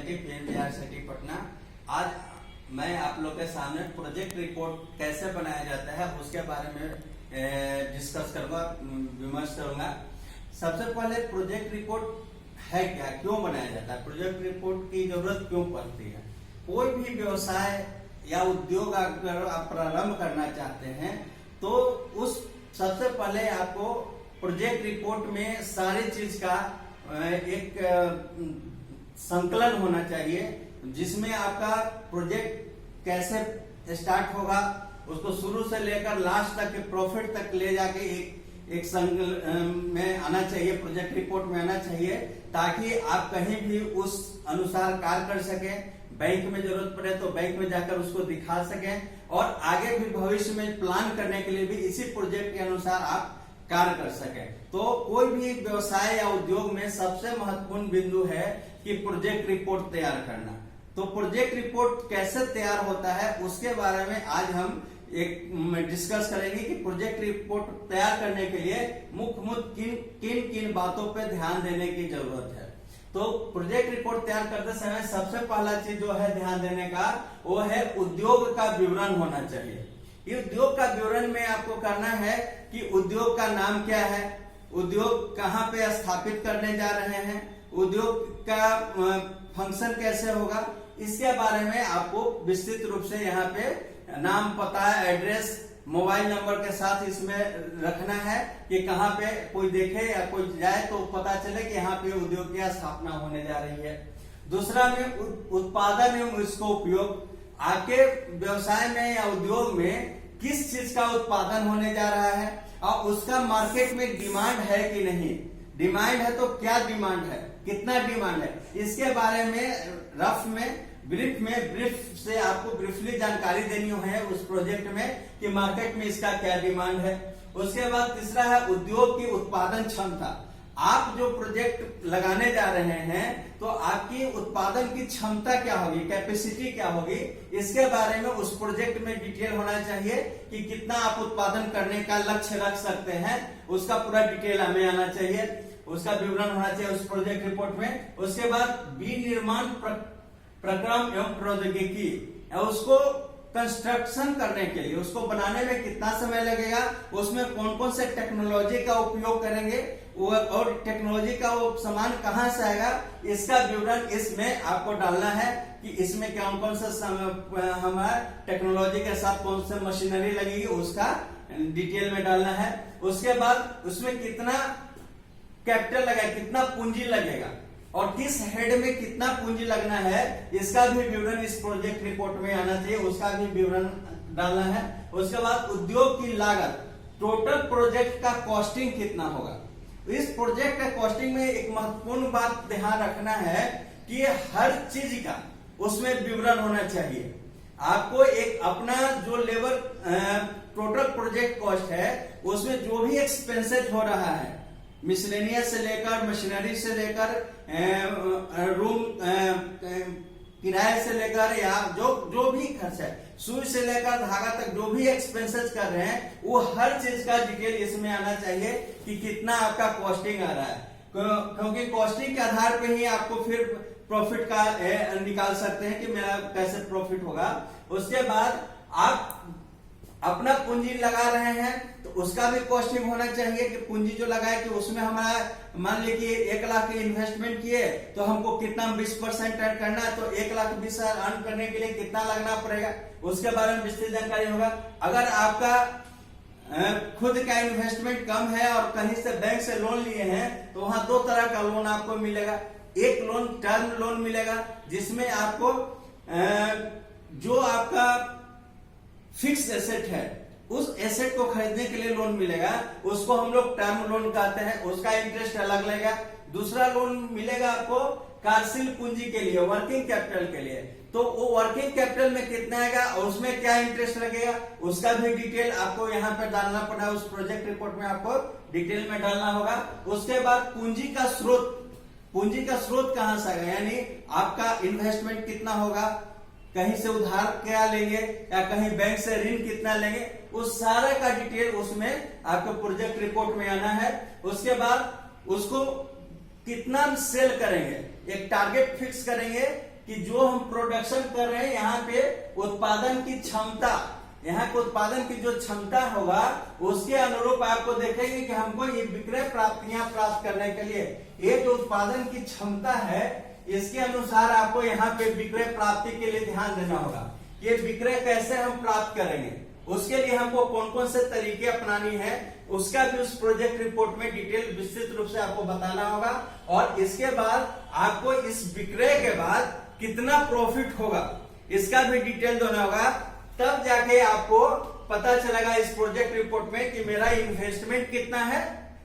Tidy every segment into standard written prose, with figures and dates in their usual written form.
Committee PNBRCT Patna. आज मैं आप लोग के सामने प्रोजेक्ट रिपोर्ट कैसे बनाया जाता है उसके बारे में डिस्कस करूंगा, विमर्श करूंगा। सबसे पहले प्रोजेक्ट रिपोर्ट है क्या, क्यों बनाया जाता है, प्रोजेक्ट रिपोर्ट की जरूरत क्यों पड़ती है। कोई भी व्यवसाय या उद्योग अगर आप प्रारंभ करना चाहते हैं तो उस सबसे पहले आपको प्रोजेक्ट रिपोर्ट में सारी चीज का एक संकलन होना चाहिए, जिसमें आपका प्रोजेक्ट कैसे स्टार्ट होगा उसको शुरू से लेकर लास्ट तक के प्रॉफिट तक ले जाके एक संकलन में आना चाहिए, प्रोजेक्ट रिपोर्ट में आना चाहिए, ताकि आप कहीं भी उस अनुसार कार्य कर सकें। बैंक में जरूरत पड़े तो बैंक में जाकर उसको दिखा सकें और आगे भी भविष्य में प्लान करने के लिए भी इसी प्रोजेक्ट के अनुसार आप कार्य कर सकें। तो कोई भी व्यवसाय या उद्योग में सबसे महत्वपूर्ण बिंदु है कि प्रोजेक्ट रिपोर्ट तैयार करना। तो प्रोजेक्ट रिपोर्ट कैसे तैयार होता है उसके बारे में आज हम एक डिस्कस करेंगे कि प्रोजेक्ट रिपोर्ट तैयार करने के लिए मुख्य किन किन बातों पर ध्यान देने की जरूरत है। तो प्रोजेक्ट रिपोर्ट तैयार करते समय सबसे पहला चीज जो है ध्यान देने का वो है उद्योग का विवरण होना चाहिए। ये उद्योग का विवरण में आपको करना है कि उद्योग का नाम क्या है, उद्योग कहाँ पे स्थापित करने जा रहे हैं, उद्योग का फंक्शन कैसे होगा, इसके बारे में आपको विस्तृत रूप से यहाँ पे नाम, पता, एड्रेस, मोबाइल नंबर के साथ इसमें रखना है कि कहाँ पे कोई देखे या कोई जाए तो पता चले कि यहाँ पे उद्योग की स्थापना होने जा रही है। दूसरा में उत्पादन एवं इसको उपयोग, आपके व्यवसाय में या उद्योग में किस चीज का उत्पादन होने जा रहा है और उसका मार्केट में डिमांड है कि नहीं, डिमांड है तो क्या डिमांड है, कितना डिमांड है, इसके बारे में रफ में ब्रीफ से आपको ब्रीफली जानकारी देनी है उस प्रोजेक्ट में कि मार्केट में इसका क्या डिमांड है। उसके बाद तीसरा है उद्योग की उत्पादन क्षमता। आप जो प्रोजेक्ट लगाने जा रहे हैं तो आपकी उत्पादन की क्षमता क्या होगी, कैपेसिटी क्या होगी, इसके बारे में उस प्रोजेक्ट में डिटेल होना चाहिए कि कितना आप उत्पादन करने का लक्ष्य रख सकते हैं, उसका पूरा डिटेल हमें आना चाहिए, उसका विवरण होना चाहिए उस प्रोजेक्ट रिपोर्ट में। उसके बाद विनिर्माण प्रक्रम एवं प्रौद्योगिकी, उसको कंस्ट्रक्शन करने के लिए, उसको बनाने में कितना समय लगेगा, उसमें कौन कौन से टेक्नोलॉजी का उपयोग करेंगे और टेक्नोलॉजी का वो सामान कहाँ से आएगा, इसका विवरण इसमें आपको डालना है कि इसमें कौन कौन सा हमारा टेक्नोलॉजी के साथ कौन सी मशीनरी लगेगी उसका डिटेल में डालना है। उसके बाद उसमें कितना कैपिटल लगेगा, कितना पूंजी लगेगा और किस हेड में कितना पूंजी लगना है, इसका भी विवरण इस प्रोजेक्ट रिपोर्ट में आना चाहिए, उसका भी विवरण डालना है। उसके बाद उद्योग की लागत, टोटल प्रोजेक्ट का कॉस्टिंग कितना होगा। इस प्रोजेक्ट का कॉस्टिंग में एक महत्वपूर्ण बात ध्यान रखना है कि हर चीज का उसमें विवरण होना चाहिए। आपको एक अपना जो लेबर टोटल प्रोजेक्ट कॉस्ट है उसमें जो भी एक्सपेंसेस हो रहा है, मिसलेनियस से लेकर मशीनरी से लेकर रूम किराए से लेकर या जो भी खर्च है, सुई से लेकर धागा तक जो भी एक्सपेंसेस कर रहे हैं वो हर चीज का डिटेल इसमें आना चाहिए कि कितना आपका कॉस्टिंग आ रहा है, क्योंकि कॉस्टिंग के आधार पे ही आपको फिर प्रॉफिट का निकाल सकते हैं कि मेरा कैसे प्रॉफिट होगा। उसके बाद आप अपना पूंजी लगा रहे हैं तो उसका भी कॉस्टिंग होना चाहिए कि पूंजी जो लगाए कि उसमें हमारा मान लीजिए 1 लाख की इन्वेस्टमेंट किए तो हमको कितना 20% अर्न करना है, तो 1,20,000 अर्न करने के लिए कितना लगना पड़ेगा, उसके बारे में विस्तृत जानकारी होगा। अगर आपका खुद का इन्वेस्टमेंट कम है और कहीं से बैंक से लोन लिए हैं तो वहां 2 तरह का लोन आपको मिलेगा। एक लोन टर्म लोन मिलेगा जिसमें आपको जो आपका फिक्स एसेट है उस एसेट को खरीदने के लिए लोन मिलेगा, उसको हम लोग टर्म लोन कहते हैं, उसका इंटरेस्ट अलग लगेगा। दूसरा लोन मिलेगा आपको कार्यशील पूंजी के लिए, वर्किंग कैपिटल के लिए, तो वो वर्किंग कैपिटल में कितना आएगा और उसमें क्या इंटरेस्ट लगेगा उसका भी डिटेल आपको यहाँ पे डालना पड़ा, उस प्रोजेक्ट रिपोर्ट में आपको डिटेल में डालना होगा। उसके बाद पूंजी का स्रोत कहाँ से आएगा, यानी आपका इन्वेस्टमेंट कितना होगा, कहीं से उधार क्या लेंगे या कहीं बैंक से ऋण कितना लेंगे, उस सारा का डिटेल उसमें आपको प्रोजेक्ट रिपोर्ट में आना है। उसके बाद उसको कितना सेल करेंगे, एक टारगेट फिक्स करेंगे कि जो हम प्रोडक्शन कर रहे हैं यहाँ पे उत्पादन की क्षमता, यहाँ के उत्पादन की जो क्षमता होगा उसके अनुरूप आपको देखेंगे कि हमको ये विक्रय प्राप्तियां प्राप्त करने के लिए ये जो उत्पादन की क्षमता है इसके अनुसार आपको यहाँ पे विक्रय प्राप्ति के लिए ध्यान देना होगा। ये विक्रय कैसे हम प्राप्त करेंगे, उसके लिए हमको कौन कौन से तरीके अपनानी है उसका भी उस प्रोजेक्ट रिपोर्ट में डिटेल विस्तृत रूप से आपको बताना होगा। और इसके बाद आपको इस विक्रय के बाद कितना प्रॉफिट होगा इसका भी डिटेल देना होगा। तब जाके आपको पता चलेगा इस प्रोजेक्ट रिपोर्ट में कि मेरा इन्वेस्टमेंट कितना है,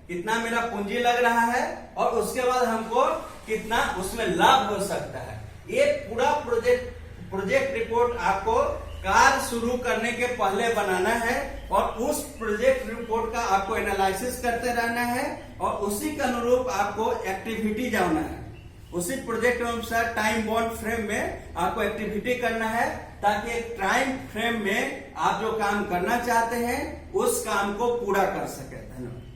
कितना मेरा पूंजी लग रहा है और उसके बाद हमको कितना उसमें लाभ हो सकता है। ये पूरा प्रोजेक्ट रिपोर्ट आपको कार्य शुरू करने के पहले बनाना है और उस प्रोजेक्ट रिपोर्ट का आपको एनालिसिस करते रहना है और उसी के अनुरूप आपको एक्टिविटी जाना है। उसी प्रोजेक्ट अनुसार टाइम बाउंड फ्रेम में आपको एक्टिविटी करना है ताकि एक टाइम फ्रेम में आप जो काम करना चाहते हैं उस काम को पूरा कर सके। धन्यवाद।